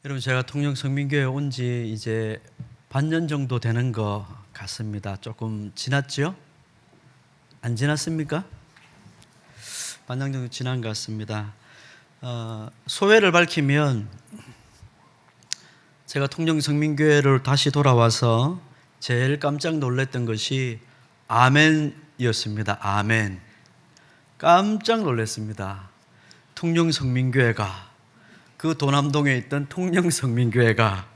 여러분, 제가 통영성민교회 온 지 이제 반년 정도 되는 것 같습니다. 조금 지났죠? 안 지났습니까? 반년 정도 지난 것 같습니다. 소회를 밝히면 제가 통영성민교회를 다시 돌아와서 제일 깜짝 놀랐던 것이 아멘이었습니다. 아멘. 깜짝 놀랐습니다. 통영성민교회가, 그 도남동에 있던 통영성민교회가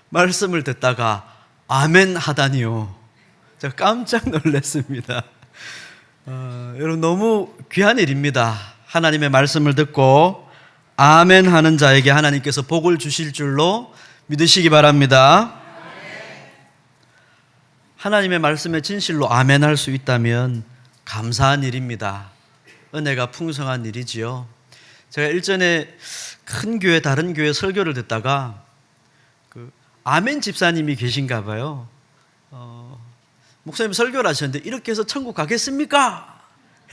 말씀을 듣다가 아멘 하다니요. 제가 깜짝 놀랐습니다. 여러분, 너무 귀한 일입니다. 하나님의 말씀을 듣고 아멘 하는 자에게 하나님께서 복을 주실 줄로 믿으시기 바랍니다. 하나님의 말씀에 진실로 아멘 할 수 있다면 감사한 일입니다. 은혜가 풍성한 일이지요. 제가 일전에 큰 교회, 다른 교회 설교를 듣다가 아멘 집사님이 계신가 봐요. 목사님 설교를 하셨는데 이렇게 해서 천국 가겠습니까?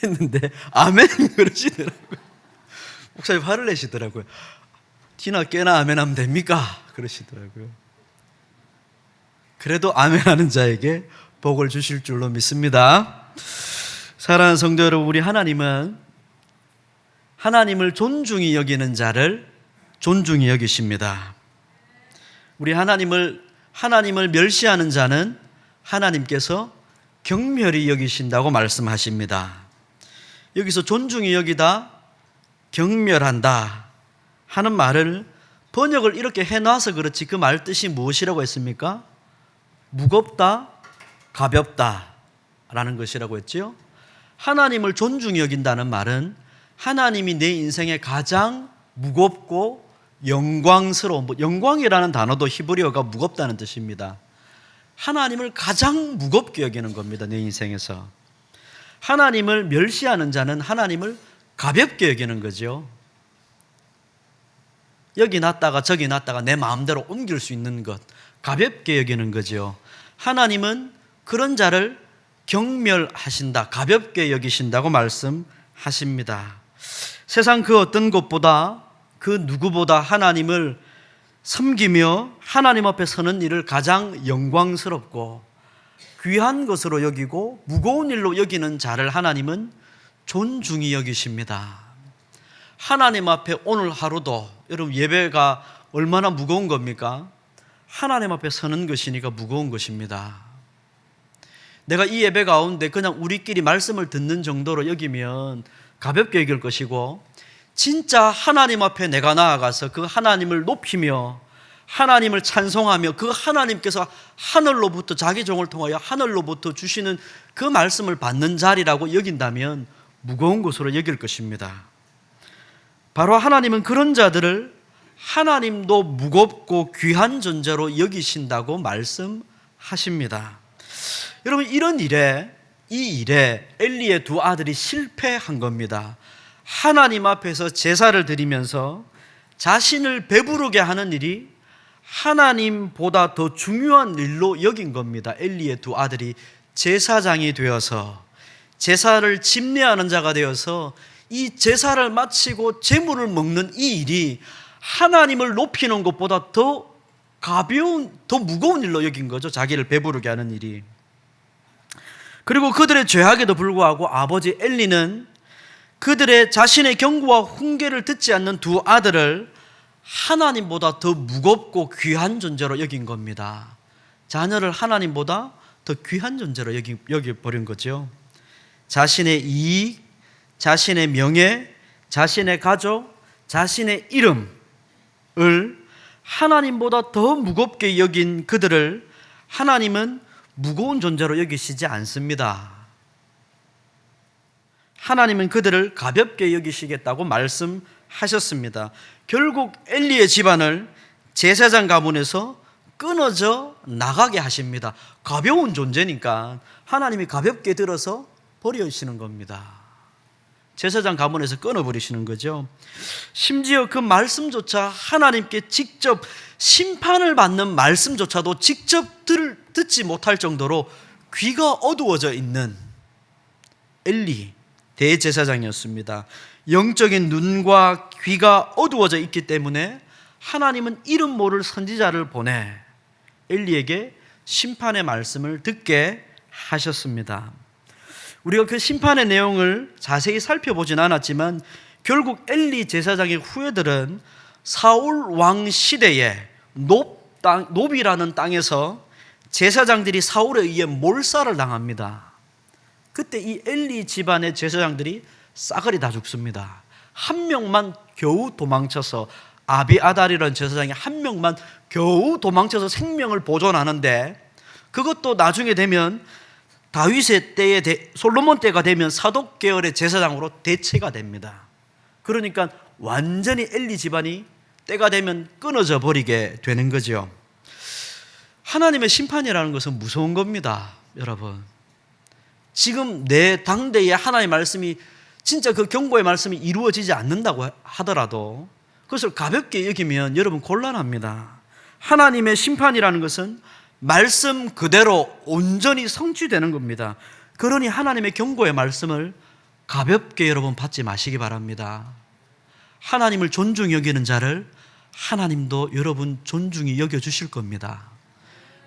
했는데 아멘 그러시더라고요. 목사님 화를 내시더라고요. 티나 깨나 아멘 하면 됩니까? 그러시더라고요. 그래도 아멘 하는 자에게 복을 주실 줄로 믿습니다. 사랑하는 성도 여러분, 우리 하나님은 하나님을 존중히 여기는 자를 존중히 여기십니다. 우리 하나님을 멸시하는 자는 하나님께서 경멸히 여기신다고 말씀하십니다. 여기서 존중히 여기다, 경멸한다 하는 말을 번역을 이렇게 해놔서 그렇지 그 말 뜻이 무엇이라고 했습니까? 무겁다, 가볍다 라는 것이라고 했지요. 하나님을 존중히 여긴다는 말은 하나님이 내 인생에 가장 무겁고 영광스러운, 영광이라는 단어도 히브리어가 무겁다는 뜻입니다. 하나님을 가장 무겁게 여기는 겁니다. 내 인생에서. 하나님을 멸시하는 자는 하나님을 가볍게 여기는 거죠. 여기 놨다가 저기 놨다가 내 마음대로 옮길 수 있는 것, 가볍게 여기는 거죠. 하나님은 그런 자를 경멸하신다, 가볍게 여기신다고 말씀하십니다. 세상 그 어떤 것보다, 그 누구보다 하나님을 섬기며 하나님 앞에 서는 일을 가장 영광스럽고 귀한 것으로 여기고 무거운 일로 여기는 자를 하나님은 존중히 여기십니다. 하나님 앞에 오늘 하루도, 여러분, 예배가 얼마나 무거운 겁니까? 하나님 앞에 서는 것이니까 무거운 것입니다. 내가 이 예배 가운데 그냥 우리끼리 말씀을 듣는 정도로 여기면 가볍게 여길 것이고, 진짜 하나님 앞에 내가 나아가서 그 하나님을 높이며 하나님을 찬송하며 그 하나님께서 하늘로부터, 자기 종을 통하여 하늘로부터 주시는 그 말씀을 받는 자리라고 여긴다면 무거운 것으로 여길 것입니다. 바로 하나님은 그런 자들을 하나님도 무겁고 귀한 존재로 여기신다고 말씀하십니다. 여러분, 이 일에 엘리의 두 아들이 실패한 겁니다. 하나님 앞에서 제사를 드리면서 자신을 배부르게 하는 일이 하나님보다 더 중요한 일로 여긴 겁니다. 엘리의 두 아들이 제사장이 되어서, 제사를 집례하는 자가 되어서 이 제사를 마치고 제물을 먹는 이 일이 하나님을 높이는 것보다 더 가벼운, 더 무거운 일로 여긴 거죠. 자기를 배부르게 하는 일이. 그리고 그들의 죄악에도 불구하고 아버지 엘리는 그들의 자신의 경고와 훈계를 듣지 않는 두 아들을 하나님보다 더 무겁고 귀한 존재로 여긴 겁니다. 자녀를 하나님보다 더 귀한 존재로 여겨버린 거죠. 자신의 이익, 자신의 명예, 자신의 가족, 자신의 이름을 하나님보다 더 무겁게 여긴 그들을 하나님은 무거운 존재로 여기시지 않습니다. 하나님은 그들을 가볍게 여기시겠다고 말씀하셨습니다. 결국 엘리의 집안을 제사장 가문에서 끊어져 나가게 하십니다. 가벼운 존재니까 하나님이 가볍게 들어서 버리시는 겁니다. 제사장 가문에서 끊어버리시는 거죠. 심지어 그 말씀조차, 하나님께 직접 심판을 받는 말씀조차도 직접 듣지 못할 정도로 귀가 어두워져 있는 엘리 대제사장이었습니다. 영적인 눈과 귀가 어두워져 있기 때문에 하나님은 이름 모를 선지자를 보내 엘리에게 심판의 말씀을 듣게 하셨습니다. 우리가 그 심판의 내용을 자세히 살펴보진 않았지만 결국 엘리 제사장의 후예들은 사울 왕 시대에 놉이라는 땅에서 제사장들이 사울에 의해 몰살을 당합니다. 그때 이 엘리 집안의 제사장들이 싸그리 다 죽습니다. 한 명만 겨우 도망쳐서, 아비아달이라는 제사장이 한 명만 겨우 도망쳐서 생명을 보존하는데, 그것도 나중에 되면 다윗의 때에 솔로몬 때가 되면 사독 계열의 제사장으로 대체가 됩니다. 그러니까 완전히 엘리 집안이 때가 되면 끊어져 버리게 되는 거죠. 하나님의 심판이라는 것은 무서운 겁니다, 여러분. 지금 내 당대에 하나님의 말씀이, 진짜 그 경고의 말씀이 이루어지지 않는다고 하더라도 그것을 가볍게 여기면 여러분 곤란합니다. 하나님의 심판이라는 것은 말씀 그대로 온전히 성취되는 겁니다. 그러니 하나님의 경고의 말씀을 가볍게 여러분 받지 마시기 바랍니다. 하나님을 존중히 여기는 자를 하나님도 여러분 존중히 여겨주실 겁니다.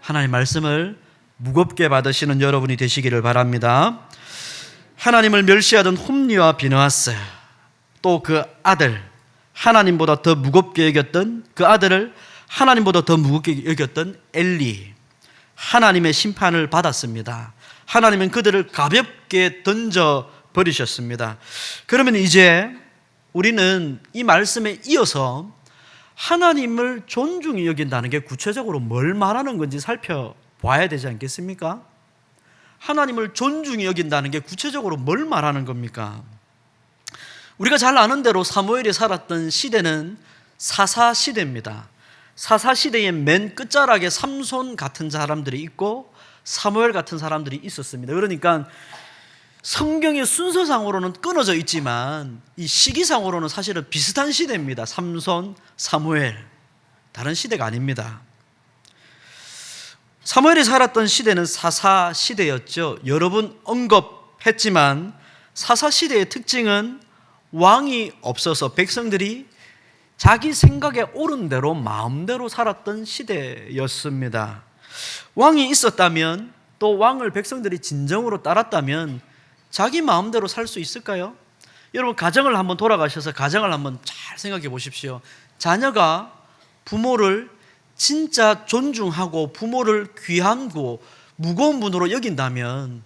하나님 말씀을 무겁게 받으시는 여러분이 되시기를 바랍니다. 하나님을 멸시하던 홈리와 비느하스, 또 그 아들, 하나님보다 더 무겁게 여겼던 그 아들을 하나님보다 더 무겁게 여겼던 엘리, 하나님의 심판을 받았습니다. 하나님은 그들을 가볍게 던져버리셨습니다. 그러면 이제 우리는 이 말씀에 이어서 하나님을 존중히 여긴다는 게 구체적으로 뭘 말하는 건지 살펴봐야 되지 않겠습니까? 하나님을 존중히 여긴다는 게 구체적으로 뭘 말하는 겁니까? 우리가 잘 아는 대로 사무엘이 살았던 시대는 사사시대입니다. 사사시대의 맨 끝자락에 삼손 같은 사람들이 있고 사무엘 같은 사람들이 있었습니다. 그러니까 성경의 순서상으로는 끊어져 있지만 이 시기상으로는 사실은 비슷한 시대입니다. 삼손, 사무엘, 다른 시대가 아닙니다. 사무엘이 살았던 시대는 사사시대였죠. 여러 번 언급했지만 사사시대의 특징은 왕이 없어서 백성들이 자기 생각에 옳은 대로 마음대로 살았던 시대였습니다. 왕이 있었다면, 또 왕을 백성들이 진정으로 따랐다면 자기 마음대로 살 수 있을까요? 여러분, 가정을 한번 돌아가셔서 가정을 한번 잘 생각해 보십시오. 자녀가 부모를 진짜 존중하고 부모를 귀하고 무거운 분으로 여긴다면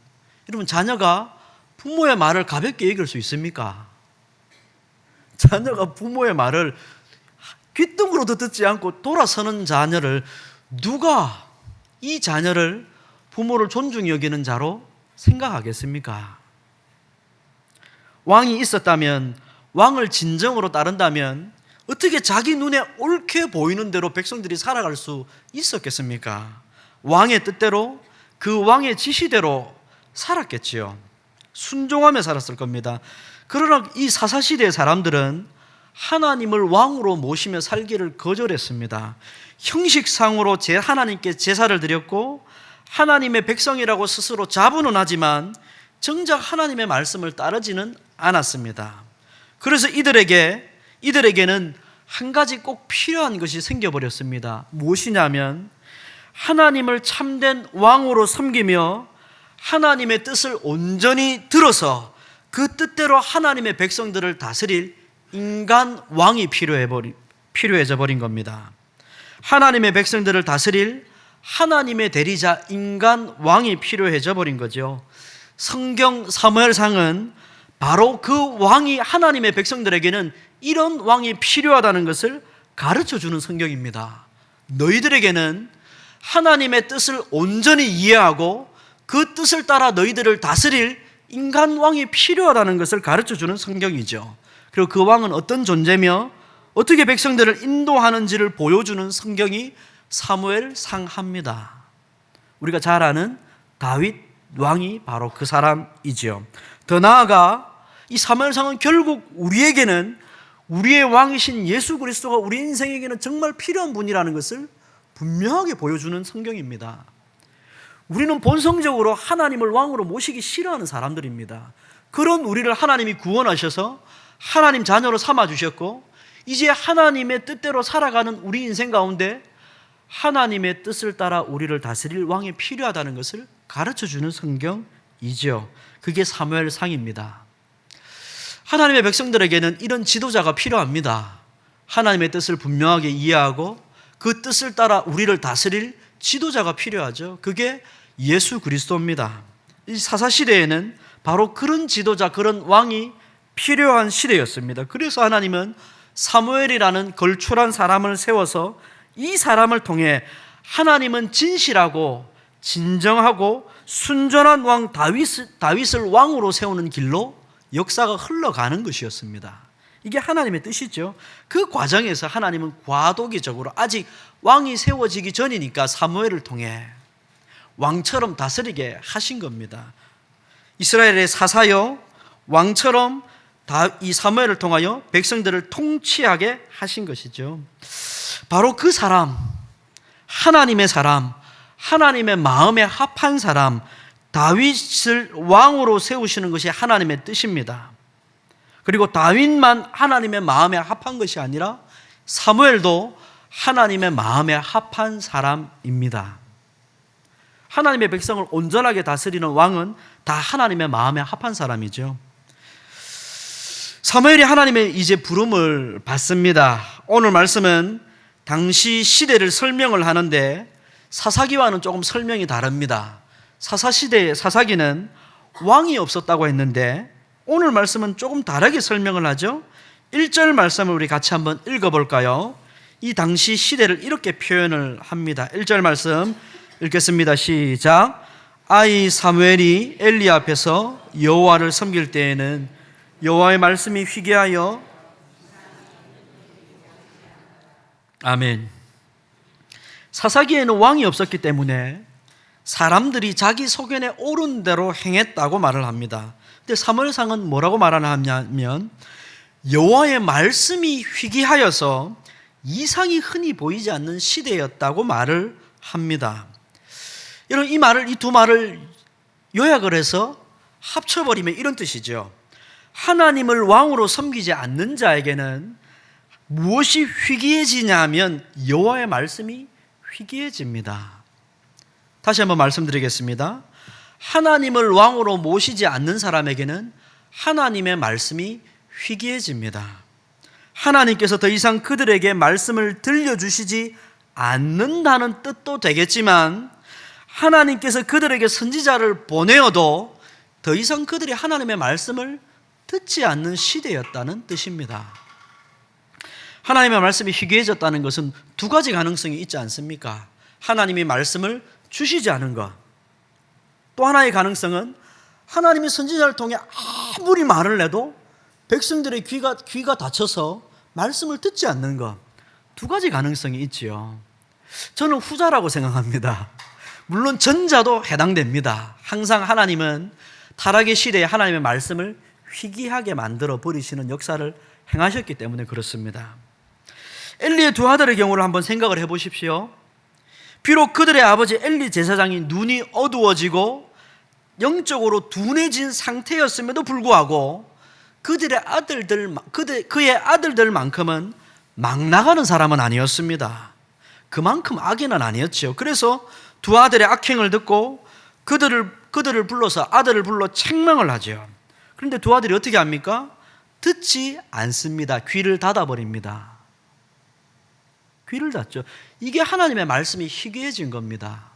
여러분, 자녀가 부모의 말을 가볍게 여길 수 있습니까? 자녀가 부모의 말을 귀뚱으로도 듣지 않고 돌아서는 자녀를, 누가 이 자녀를 부모를 존중히 여기는 자로 생각하겠습니까? 왕이 있었다면, 왕을 진정으로 따른다면 어떻게 자기 눈에 옳게 보이는 대로 백성들이 살아갈 수 있었겠습니까? 왕의 뜻대로, 그 왕의 지시대로 살았겠지요. 순종하며 살았을 겁니다. 그러나 이 사사시대의 사람들은 하나님을 왕으로 모시며 살기를 거절했습니다. 형식상으로 하나님께 제사를 드렸고 하나님의 백성이라고 스스로 자부는 하지만 정작 하나님의 말씀을 따르지는 않았습니다. 그래서 이들에게는 한 가지 꼭 필요한 것이 생겨버렸습니다. 무엇이냐면 하나님을 참된 왕으로 섬기며 하나님의 뜻을 온전히 들어서 그 뜻대로 하나님의 백성들을 다스릴 인간 왕이 필요해져 버린 겁니다. 하나님의 백성들을 다스릴 하나님의 대리자 인간 왕이 필요해져 버린 거죠. 성경 사무엘상은 바로 그 왕이 하나님의 백성들에게는 이런 왕이 필요하다는 것을 가르쳐주는 성경입니다. 너희들에게는 하나님의 뜻을 온전히 이해하고 그 뜻을 따라 너희들을 다스릴 인간 왕이 필요하다는 것을 가르쳐주는 성경이죠. 그리고 그 왕은 어떤 존재며 어떻게 백성들을 인도하는지를 보여주는 성경이 사무엘상합니다. 우리가 잘 아는 다윗 왕이 바로 그 사람이죠. 더 나아가 이 사무엘상은 결국 우리에게는 우리의 왕이신 예수 그리스도가 우리 인생에게는 정말 필요한 분이라는 것을 분명하게 보여주는 성경입니다. 우리는 본성적으로 하나님을 왕으로 모시기 싫어하는 사람들입니다. 그런 우리를 하나님이 구원하셔서 하나님 자녀로 삼아주셨고 이제 하나님의 뜻대로 살아가는 우리 인생 가운데 하나님의 뜻을 따라 우리를 다스릴 왕이 필요하다는 것을 가르쳐주는 성경이죠. 그게 사무엘상입니다. 하나님의 백성들에게는 이런 지도자가 필요합니다. 하나님의 뜻을 분명하게 이해하고 그 뜻을 따라 우리를 다스릴 지도자가 필요하죠. 그게 예수 그리스도입니다. 이 사사시대에는 바로 그런 지도자, 그런 왕이 필요한 시대였습니다. 그래서 하나님은 사무엘이라는 걸출한 사람을 세워서 이 사람을 통해 하나님은 진실하고 진정하고 순전한 왕 다윗을 왕으로 세우는 길로 역사가 흘러가는 것이었습니다. 이게 하나님의 뜻이죠. 그 과정에서 하나님은 과도기적으로 아직 왕이 세워지기 전이니까 사무엘을 통해 왕처럼 다스리게 하신 겁니다. 이스라엘의 사사여 왕처럼 이 사무엘을 통하여 백성들을 통치하게 하신 것이죠. 바로 그 사람, 하나님의 사람, 하나님의 마음에 합한 사람 다윗을 왕으로 세우시는 것이 하나님의 뜻입니다. 그리고 다윗만 하나님의 마음에 합한 것이 아니라 사무엘도 하나님의 마음에 합한 사람입니다. 하나님의 백성을 온전하게 다스리는 왕은 다 하나님의 마음에 합한 사람이죠. 사무엘이 하나님의 이제 부름을 받습니다. 오늘 말씀은 당시 시대를 설명을 하는데 사사기와는 조금 설명이 다릅니다. 사사시대의 사사기는 왕이 없었다고 했는데 오늘 말씀은 조금 다르게 설명을 하죠. 1절 말씀을 우리 같이 한번 읽어볼까요? 이 당시 시대를 이렇게 표현을 합니다. 1절 말씀 읽겠습니다. 시작. 아이 사무엘이 엘리 앞에서 여호와를 섬길 때에는 여호와의 말씀이 희귀하여 아멘. 사사기에는 왕이 없었기 때문에 사람들이 자기 소견에 옳은 대로 행했다고 말을 합니다. 근데 사무엘상은 뭐라고 말하냐면 여호와의 말씀이 희귀하여서 이상이 흔히 보이지 않는 시대였다고 말을 합니다. 여러분 이 두 말을 요약을 해서 합쳐버리면 이런 뜻이죠. 하나님을 왕으로 섬기지 않는 자에게는 무엇이 희귀해지냐면 여호와의 말씀이 희귀해집니다. 다시 한번 말씀드리겠습니다. 하나님을 왕으로 모시지 않는 사람에게는 하나님의 말씀이 희귀해집니다. 하나님께서 더 이상 그들에게 말씀을 들려주시지 않는다는 뜻도 되겠지만 하나님께서 그들에게 선지자를 보내어도 더 이상 그들이 하나님의 말씀을 듣지 않는 시대였다는 뜻입니다. 하나님의 말씀이 희귀해졌다는 것은 두 가지 가능성이 있지 않습니까? 하나님이 말씀을 주시지 않은 것. 또 하나의 가능성은 하나님이 선지자를 통해 아무리 말을 해도 백성들의 귀가 닫혀서 말씀을 듣지 않는 것. 두 가지 가능성이 있지요. 저는 후자라고 생각합니다. 물론 전자도 해당됩니다. 항상 하나님은 타락의 시대에 하나님의 말씀을 희귀하게 만들어 버리시는 역사를 행하셨기 때문에 그렇습니다. 엘리의 두 아들의 경우를 한번 생각을 해보십시오. 비록 그들의 아버지 엘리 제사장이 눈이 어두워지고 영적으로 둔해진 상태였음에도 불구하고 그의 아들들만큼은 막 나가는 사람은 아니었습니다. 그만큼 악인은 아니었죠. 그래서 두 아들의 악행을 듣고 그들을 불러서 아들을 불러 책망을 하죠. 그런데 두 아들이 어떻게 합니까? 듣지 않습니다. 귀를 닫아버립니다. 귀를 닫죠. 이게 하나님의 말씀이 희귀해진 겁니다.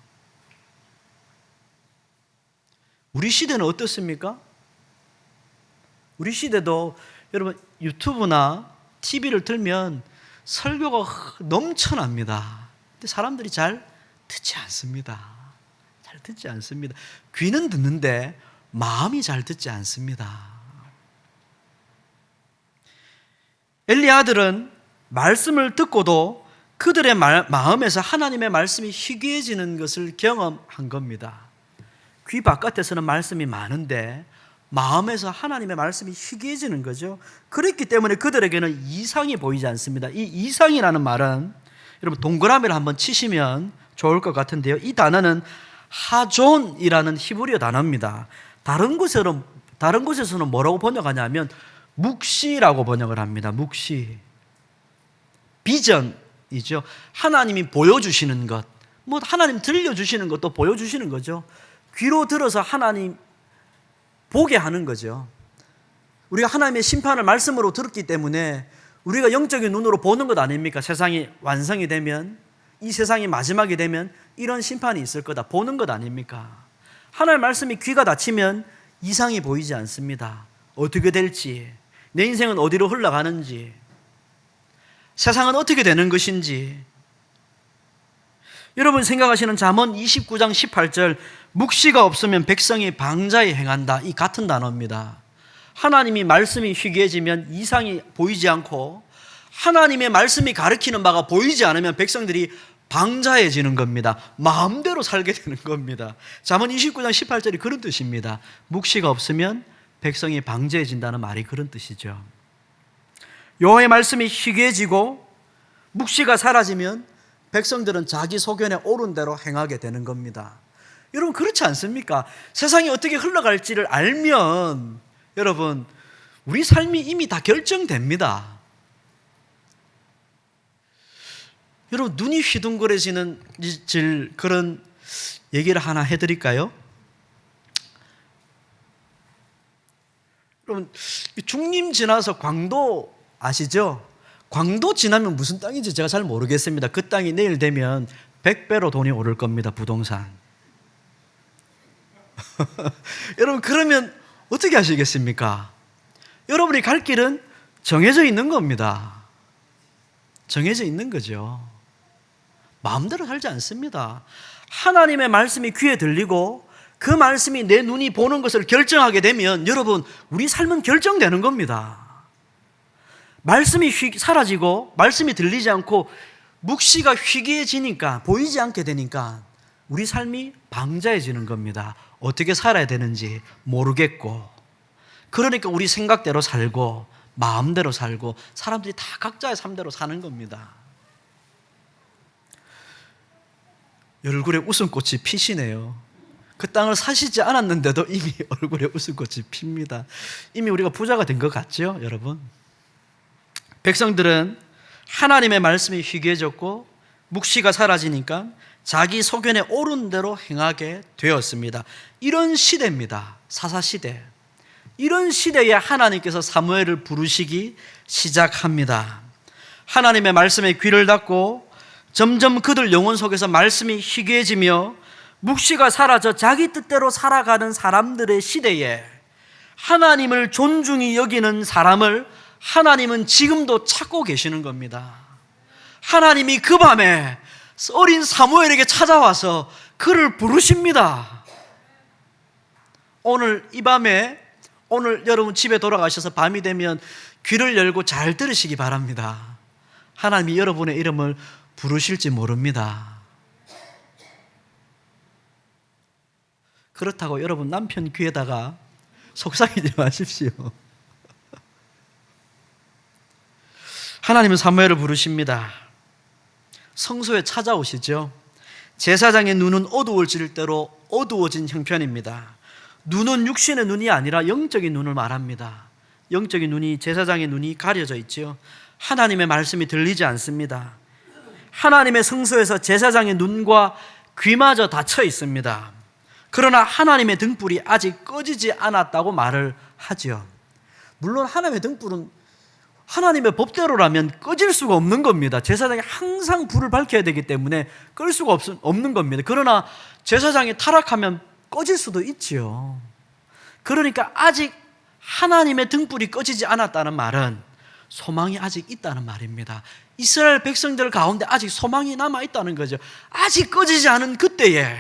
우리 시대는 어떻습니까? 우리 시대도 여러분 유튜브나 TV를 틀면 설교가 넘쳐납니다. 근데 사람들이 잘 듣지 않습니다. 잘 듣지 않습니다. 귀는 듣는데 마음이 잘 듣지 않습니다. 엘리 아들은 말씀을 듣고도 그들의 마음에서 하나님의 말씀이 희귀해지는 것을 경험한 겁니다. 귀 바깥에서는 말씀이 많은데 마음에서 하나님의 말씀이 희귀해지는 거죠. 그렇기 때문에 그들에게는 이상이 보이지 않습니다. 이 이상이라는 말은 여러분 동그라미를 한번 치시면 좋을 것 같은데요. 이 단어는 하존이라는 히브리어 단어입니다. 다른 곳에서는 뭐라고 번역하냐면 묵시라고 번역을 합니다. 묵시. 비전이죠. 하나님이 보여주시는 것, 뭐 하나님 들려주시는 것도 보여주시는 거죠. 귀로 들어서 하나님 보게 하는 거죠. 우리가 하나님의 심판을 말씀으로 들었기 때문에 우리가 영적인 눈으로 보는 것 아닙니까? 세상이 완성이 되면, 이 세상이 마지막이 되면 이런 심판이 있을 거다 보는 것 아닙니까? 하나님의 말씀이 귀가 닫히면 이상이 보이지 않습니다. 어떻게 될지, 내 인생은 어디로 흘러가는지, 세상은 어떻게 되는 것인지. 여러분 생각하시는 잠언 29장 18절, 묵시가 없으면 백성이 방자에 행한다, 이 같은 단어입니다. 하나님이 말씀이 희귀해지면 이상이 보이지 않고 하나님의 말씀이 가르치는 바가 보이지 않으면 백성들이 방자해지는 겁니다. 마음대로 살게 되는 겁니다. 잠언 29장 18절이 그런 뜻입니다. 묵시가 없으면 백성이 방자해진다는 말이 그런 뜻이죠. 여호와의 말씀이 희귀해지고 묵시가 사라지면 백성들은 자기 소견에 옳은 대로 행하게 되는 겁니다. 여러분 그렇지 않습니까? 세상이 어떻게 흘러갈지를 알면 여러분 우리 삶이 이미 다 결정됩니다. 여러분 눈이 휘둥그레지는 그런 얘기를 하나 해드릴까요? 여러분 중림 지나서 광도 아시죠? 광도 지나면 무슨 땅인지 제가 잘 모르겠습니다. 그 땅이 내일 되면 100배로 돈이 오를 겁니다. 부동산. 여러분 그러면 어떻게 하시겠습니까? 여러분이 갈 길은 정해져 있는 겁니다. 정해져 있는 거죠. 마음대로 살지 않습니다. 하나님의 말씀이 귀에 들리고 그 말씀이 내 눈이 보는 것을 결정하게 되면 여러분 우리 삶은 결정되는 겁니다. 말씀이 사라지고 말씀이 들리지 않고 묵시가 희귀해지니까 보이지 않게 되니까 우리 삶이 방자해지는 겁니다. 어떻게 살아야 되는지 모르겠고, 그러니까 우리 생각대로 살고 마음대로 살고 사람들이 다 각자의 삶대로 사는 겁니다. 얼굴에 웃음꽃이 피시네요. 그 땅을 사시지 않았는데도 이미 얼굴에 웃음꽃이 핍니다. 이미 우리가 부자가 된 것 같죠, 여러분? 백성들은 하나님의 말씀이 희귀해졌고 묵시가 사라지니까 자기 소견에 옳은 대로 행하게 되었습니다. 이런 시대입니다. 사사시대. 이런 시대에 하나님께서 사무엘을 부르시기 시작합니다. 하나님의 말씀에 귀를 닫고 점점 그들 영혼 속에서 말씀이 희귀해지며 묵시가 사라져 자기 뜻대로 살아가는 사람들의 시대에 하나님을 존중히 여기는 사람을 하나님은 지금도 찾고 계시는 겁니다. 하나님이 그 밤에 어린 사무엘에게 찾아와서 그를 부르십니다. 오늘 이 밤에, 오늘 여러분 집에 돌아가셔서 밤이 되면 귀를 열고 잘 들으시기 바랍니다. 하나님이 여러분의 이름을 부르실지 모릅니다. 그렇다고 여러분 남편 귀에다가 속삭이지 마십시오. 하나님은 사무엘을 부르십니다. 성소에 찾아오시죠. 제사장의 눈은 어두워질 대로 어두워진 형편입니다. 눈은 육신의 눈이 아니라 영적인 눈을 말합니다. 영적인 눈이, 제사장의 눈이 가려져 있죠. 하나님의 말씀이 들리지 않습니다. 하나님의 성소에서 제사장의 눈과 귀마저 닫혀 있습니다. 그러나 하나님의 등불이 아직 꺼지지 않았다고 말을 하죠. 물론 하나님의 등불은 하나님의 법대로라면 꺼질 수가 없는 겁니다. 제사장이 항상 불을 밝혀야 되기 때문에 끌 수가 없는 겁니다. 그러나 제사장이 타락하면 꺼질 수도 있지요. 그러니까 아직 하나님의 등불이 꺼지지 않았다는 말은 소망이 아직 있다는 말입니다. 이스라엘 백성들 가운데 아직 소망이 남아있다는 거죠. 아직 꺼지지 않은 그때에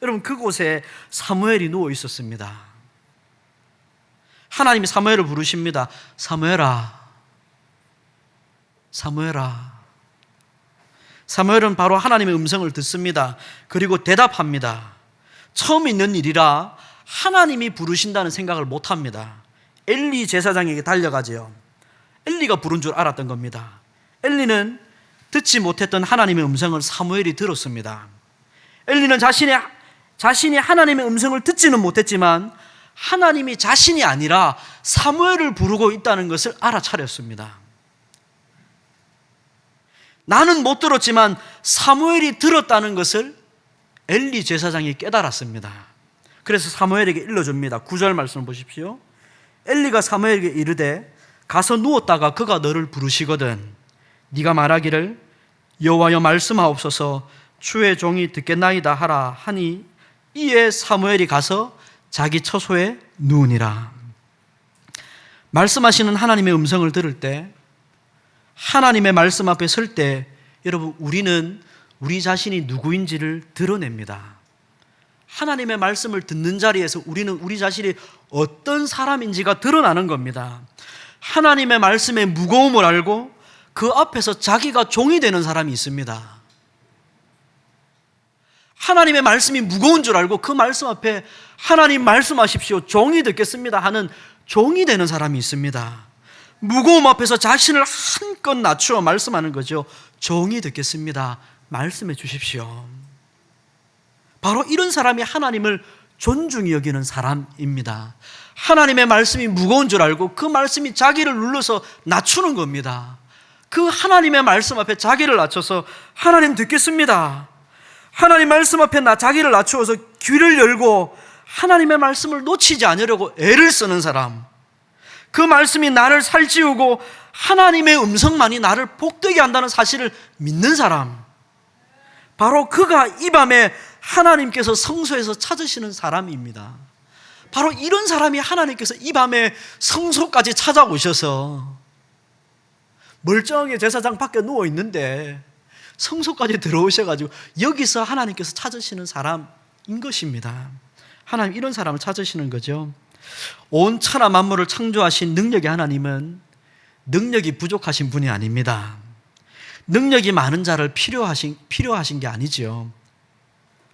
여러분 그곳에 사무엘이 누워 있었습니다. 하나님이 사무엘을 부르십니다. 사무엘아, 사무엘아. 사무엘은 바로 하나님의 음성을 듣습니다. 그리고 대답합니다. 처음 있는 일이라 하나님이 부르신다는 생각을 못합니다. 엘리 제사장에게 달려가지요. 엘리가 부른 줄 알았던 겁니다. 엘리는 듣지 못했던 하나님의 음성을 사무엘이 들었습니다. 엘리는 자신이 하나님의 음성을 듣지는 못했지만 하나님이 자신이 아니라 사무엘을 부르고 있다는 것을 알아차렸습니다. 나는 못 들었지만 사무엘이 들었다는 것을 엘리 제사장이 깨달았습니다. 그래서 사무엘에게 일러줍니다. 9절 말씀을 보십시오. 엘리가 사무엘에게 이르되 가서 누웠다가 그가 너를 부르시거든 네가 말하기를 여호와여 말씀하옵소서 주의 종이 듣겠나이다 하라 하니 이에 사무엘이 가서 자기 처소에 누우니라. 말씀하시는 하나님의 음성을 들을 때, 하나님의 말씀 앞에 설 때 여러분 우리는 우리 자신이 누구인지를 드러냅니다. 하나님의 말씀을 듣는 자리에서 우리는 우리 자신이 어떤 사람인지가 드러나는 겁니다. 하나님의 말씀의 무거움을 알고 그 앞에서 자기가 종이 되는 사람이 있습니다. 하나님의 말씀이 무거운 줄 알고 그 말씀 앞에 하나님 말씀하십시오, 종이 듣겠습니다 하는 종이 되는 사람이 있습니다. 무거움 앞에서 자신을 한껏 낮추어 말씀하는 거죠. 종이 듣겠습니다, 말씀해 주십시오. 바로 이런 사람이 하나님을 존중히 여기는 사람입니다. 하나님의 말씀이 무거운 줄 알고 그 말씀이 자기를 눌러서 낮추는 겁니다. 그 하나님의 말씀 앞에 자기를 낮춰서 하나님 듣겠습니다, 하나님 말씀 앞에 자기를 낮추어서 귀를 열고 하나님의 말씀을 놓치지 않으려고 애를 쓰는 사람, 그 말씀이 나를 살찌우고 하나님의 음성만이 나를 복되게 한다는 사실을 믿는 사람, 바로 그가 이 밤에 하나님께서 성소에서 찾으시는 사람입니다. 바로 이런 사람이 하나님께서 이 밤에 성소까지 찾아오셔서 멀쩡하게 제사장 밖에 누워 있는데 성소까지 들어오셔가지고 여기서 하나님께서 찾으시는 사람인 것입니다. 하나님 이런 사람을 찾으시는 거죠. 온 천하 만물을 창조하신 능력의 하나님은 능력이 부족하신 분이 아닙니다. 능력이 많은 자를 필요하신 게 아니죠.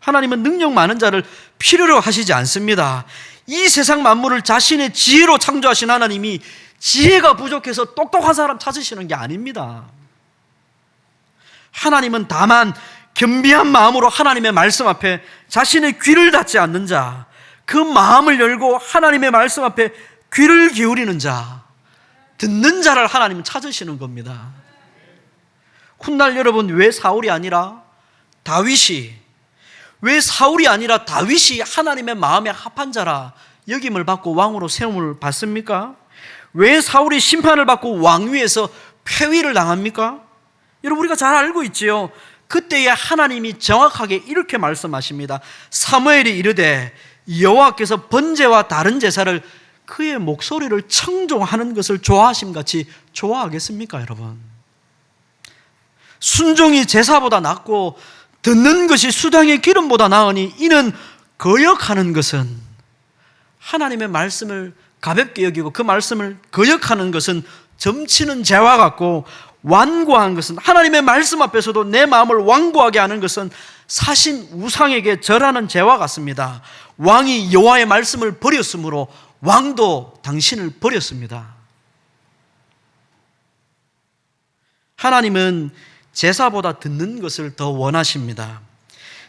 하나님은 능력 많은 자를 필요로 하시지 않습니다. 이 세상 만물을 자신의 지혜로 창조하신 하나님이 지혜가 부족해서 똑똑한 사람 찾으시는 게 아닙니다. 하나님은 다만 겸비한 마음으로 하나님의 말씀 앞에 자신의 귀를 닫지 않는 자, 그 마음을 열고 하나님의 말씀 앞에 귀를 기울이는 자, 듣는 자를 하나님은 찾으시는 겁니다. 훗날 여러분, 왜 사울이 아니라 다윗이, 왜 사울이 아니라 다윗이 하나님의 마음에 합한 자라 여김을 받고 왕으로 세움을 받습니까? 왜 사울이 심판을 받고 왕위에서 폐위를 당합니까? 여러분, 우리가 잘 알고 있지요. 그때에 하나님이 정확하게 이렇게 말씀하십니다. 사무엘이 이르되 여호와께서 번제와 다른 제사를 그의 목소리를 청종하는 것을 좋아하심같이 좋아하겠습니까, 여러분? 순종이 제사보다 낫고 듣는 것이 수당의 기름보다 나으니 이는 거역하는 것은, 하나님의 말씀을 가볍게 여기고 그 말씀을 거역하는 것은 점치는 죄와 같고, 완고한 것은, 하나님의 말씀 앞에서도 내 마음을 완고하게 하는 것은 사신 우상에게 절하는 죄와 같습니다. 왕이 여호와의 말씀을 버렸으므로 왕도 당신을 버렸습니다. 하나님은 제사보다 듣는 것을 더 원하십니다.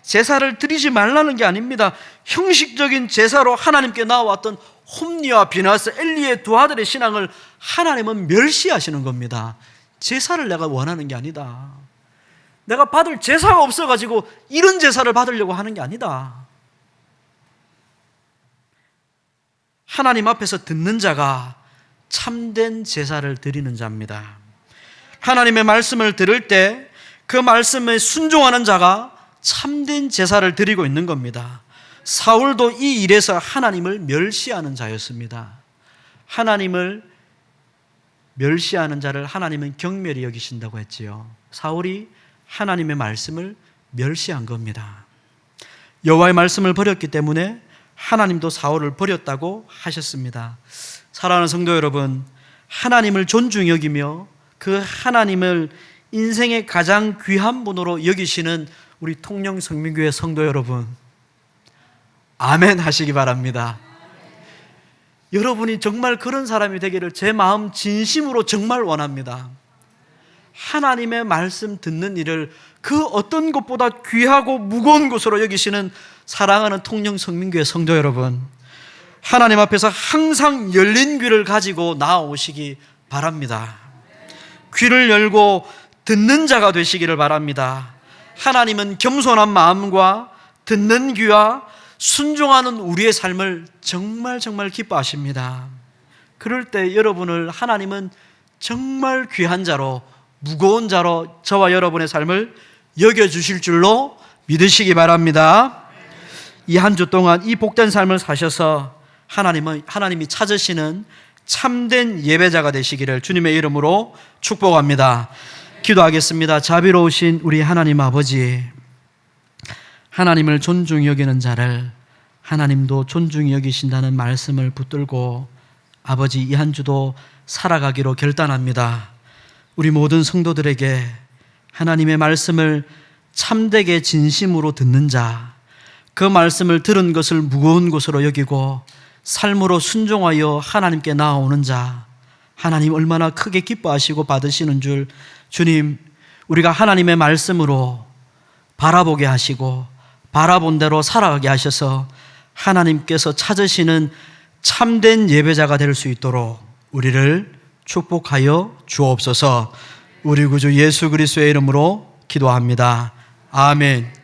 제사를 드리지 말라는 게 아닙니다. 형식적인 제사로 하나님께 나와왔던 홈리와 비나스, 엘리의 두 아들의 신앙을 하나님은 멸시하시는 겁니다. 제사를 내가 원하는 게 아니다. 내가 받을 제사가 없어가지고 이런 제사를 받으려고 하는 게 아니다. 하나님 앞에서 듣는 자가 참된 제사를 드리는 자입니다. 하나님의 말씀을 들을 때 그 말씀에 순종하는 자가 참된 제사를 드리고 있는 겁니다. 사울도 이 일에서 하나님을 멸시하는 자였습니다. 하나님을 멸시하는 자를 하나님은 경멸히 여기신다고 했지요. 사울이 하나님의 말씀을 멸시한 겁니다. 여호와의 말씀을 버렸기 때문에 하나님도 사울을 버렸다고 하셨습니다. 사랑하는 성도 여러분, 하나님을 존중히 여기며 그 하나님을 인생의 가장 귀한 분으로 여기시는 우리 통영성민교회 성도 여러분, 아멘 하시기 바랍니다. 여러분이 정말 그런 사람이 되기를 제 마음 진심으로 정말 원합니다. 하나님의 말씀 듣는 일을 그 어떤 것보다 귀하고 무거운 것으로 여기시는 사랑하는 통영성민교회 성도 여러분, 하나님 앞에서 항상 열린 귀를 가지고 나아오시기 바랍니다. 귀를 열고 듣는 자가 되시기를 바랍니다. 하나님은 겸손한 마음과 듣는 귀와 순종하는 우리의 삶을 정말 기뻐하십니다. 그럴 때 여러분을 하나님은 정말 귀한 자로, 무거운 자로 저와 여러분의 삶을 여겨주실 줄로 믿으시기 바랍니다. 이 한 주 동안 이 복된 삶을 사셔서 하나님이 찾으시는 참된 예배자가 되시기를 주님의 이름으로 축복합니다. 기도하겠습니다. 자비로우신 우리 하나님 아버지, 하나님을 존중히 여기는 자를 하나님도 존중히 여기신다는 말씀을 붙들고 아버지 이 한 주도 살아가기로 결단합니다. 우리 모든 성도들에게 하나님의 말씀을 참되게 진심으로 듣는 자, 그 말씀을 들은 것을 무거운 것으로 여기고 삶으로 순종하여 하나님께 나아오는 자, 하나님 얼마나 크게 기뻐하시고 받으시는 줄 주님, 우리가 하나님의 말씀으로 바라보게 하시고 바라본 대로 살아가게 하셔서 하나님께서 찾으시는 참된 예배자가 될 수 있도록 우리를 축복하여 주옵소서. 우리 구주 예수 그리스도의 이름으로 기도합니다. 아멘.